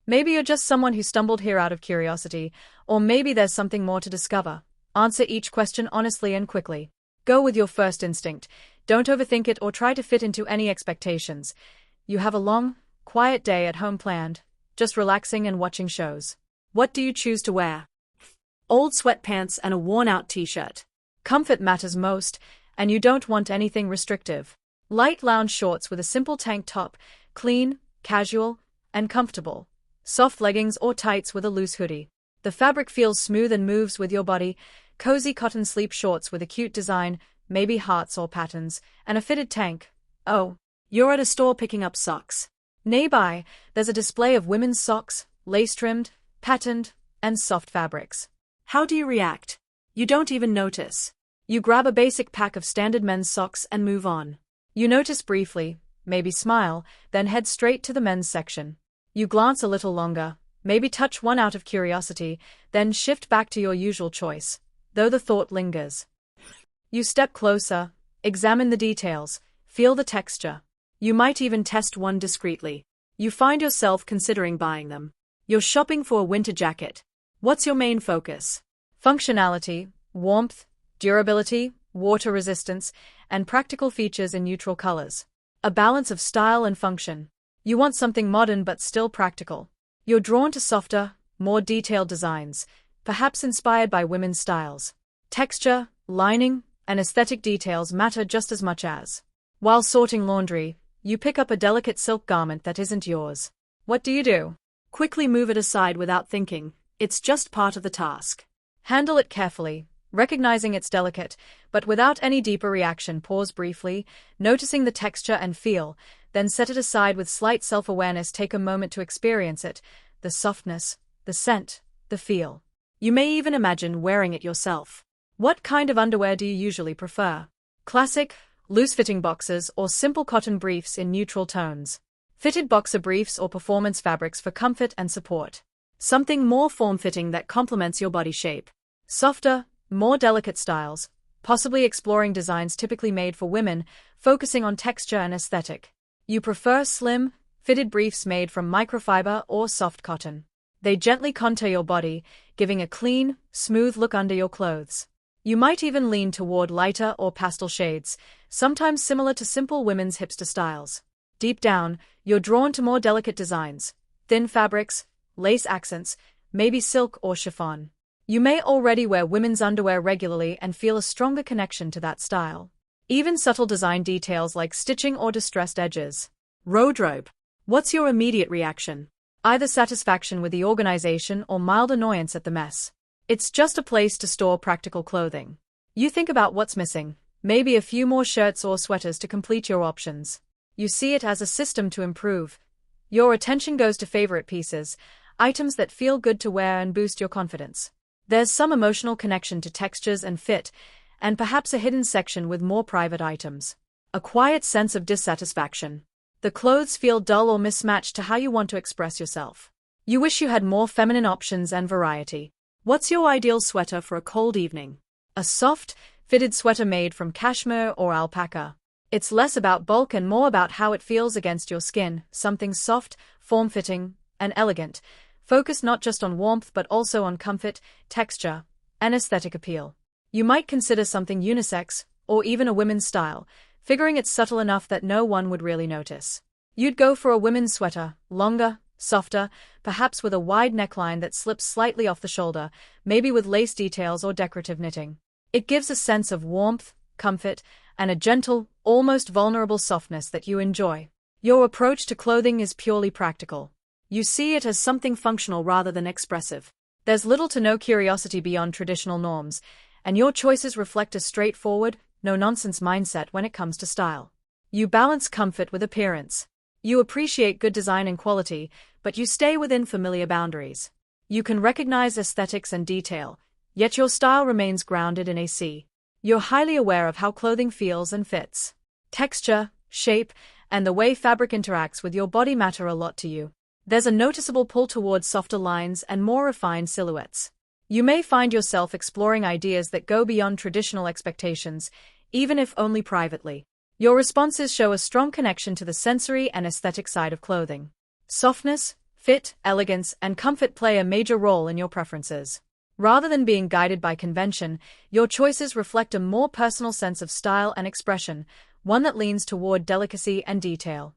Maybe you're just someone who stumbled here out of curiosity, or maybe there's something more to discover. Answer each question honestly and quickly. Go with your first instinct. Don't overthink it or try to fit into any expectations. You have a long, quiet day at home planned, just relaxing and watching shows. What do you choose to wear? Old sweatpants and a worn-out t-shirt. Comfort matters most, and you don't want anything restrictive. Light lounge shorts with a simple tank top, clean, casual, and comfortable. Soft leggings or tights with a loose hoodie. The fabric feels smooth and moves with your body. Cozy cotton sleep shorts with a cute design, maybe hearts or patterns, and a fitted tank. Oh, you're at a store picking up socks. Nearby, there's a display of women's socks, lace-trimmed, patterned, and soft fabrics. How do you react? You don't even notice. You grab a basic pack of standard men's socks and move on. You notice briefly, maybe smile, then head straight to the men's section. You glance a little longer, maybe touch one out of curiosity, then shift back to your usual choice, though the thought lingers. You step closer, examine the details, feel the texture. You might even test one discreetly. You find yourself considering buying them. You're shopping for a winter jacket. What's your main focus? Functionality, warmth, durability, water resistance, and practical features in neutral colors. A balance of style and function. You want something modern but still practical. You're drawn to softer, more detailed designs, perhaps inspired by women's styles. Texture, lining, and aesthetic details matter just as much as. While sorting laundry, you pick up a delicate silk garment that isn't yours. What do? Quickly move it aside without thinking. It's just part of the task. Handle it carefully, recognizing it's delicate, but without any deeper reaction. Pause briefly, noticing the texture and feel, then set it aside with slight self-awareness. Take a moment to experience it, the softness, the scent, the feel. You may even imagine wearing it yourself. What kind of underwear do you usually prefer? Classic, loose-fitting boxers or simple cotton briefs in neutral tones? Fitted boxer briefs or performance fabrics for comfort and support? Something more form-fitting that complements your body shape? Softer, more delicate styles, possibly exploring designs typically made for women, focusing on texture and aesthetic. You prefer slim, fitted briefs made from microfiber or soft cotton. They gently contour your body, giving a clean, smooth look under your clothes. You might even lean toward lighter or pastel shades, sometimes similar to simple women's hipster styles. Deep down, you're drawn to more delicate designs, thin fabrics, lace accents, maybe silk or chiffon. You may already wear women's underwear regularly and feel a stronger connection to that style. Even subtle design details like stitching or distressed edges. Wardrobe. What's your immediate reaction? Either satisfaction with the organization or mild annoyance at the mess. It's just a place to store practical clothing. You think about what's missing, maybe a few more shirts or sweaters to complete your options. You see it as a system to improve. Your attention goes to favorite pieces, items that feel good to wear and boost your confidence. There's some emotional connection to textures and fit, and perhaps a hidden section with more private items. A quiet sense of dissatisfaction. The clothes feel dull or mismatched to how you want to express yourself. You wish you had more feminine options and variety. What's your ideal sweater for a cold evening? A soft, fitted sweater made from cashmere or alpaca. It's less about bulk and more about how it feels against your skin, something soft, form-fitting, and elegant, focused not just on warmth but also on comfort, texture, and aesthetic appeal. You might consider something unisex, or even a women's style, figuring it's subtle enough that no one would really notice. You'd go for a women's sweater, longer, softer, perhaps with a wide neckline that slips slightly off the shoulder, maybe with lace details or decorative knitting. It gives a sense of warmth, comfort, and a gentle, almost vulnerable softness that you enjoy. Your approach to clothing is purely practical. You see it as something functional rather than expressive. There's little to no curiosity beyond traditional norms, and your choices reflect a straightforward, no-nonsense mindset when it comes to style. You balance comfort with appearance. You appreciate good design and quality, but you stay within familiar boundaries. You can recognize aesthetics and detail, yet your style remains grounded in AC. You're highly aware of how clothing feels and fits. Texture, shape, and the way fabric interacts with your body matter a lot to you. There's a noticeable pull towards softer lines and more refined silhouettes. You may find yourself exploring ideas that go beyond traditional expectations, even if only privately. Your responses show a strong connection to the sensory and aesthetic side of clothing. Softness, Fit, elegance, and comfort play a major role in your preferences. Rather than being guided by convention, your choices reflect a more personal sense of style and expression, one that leans toward delicacy and detail.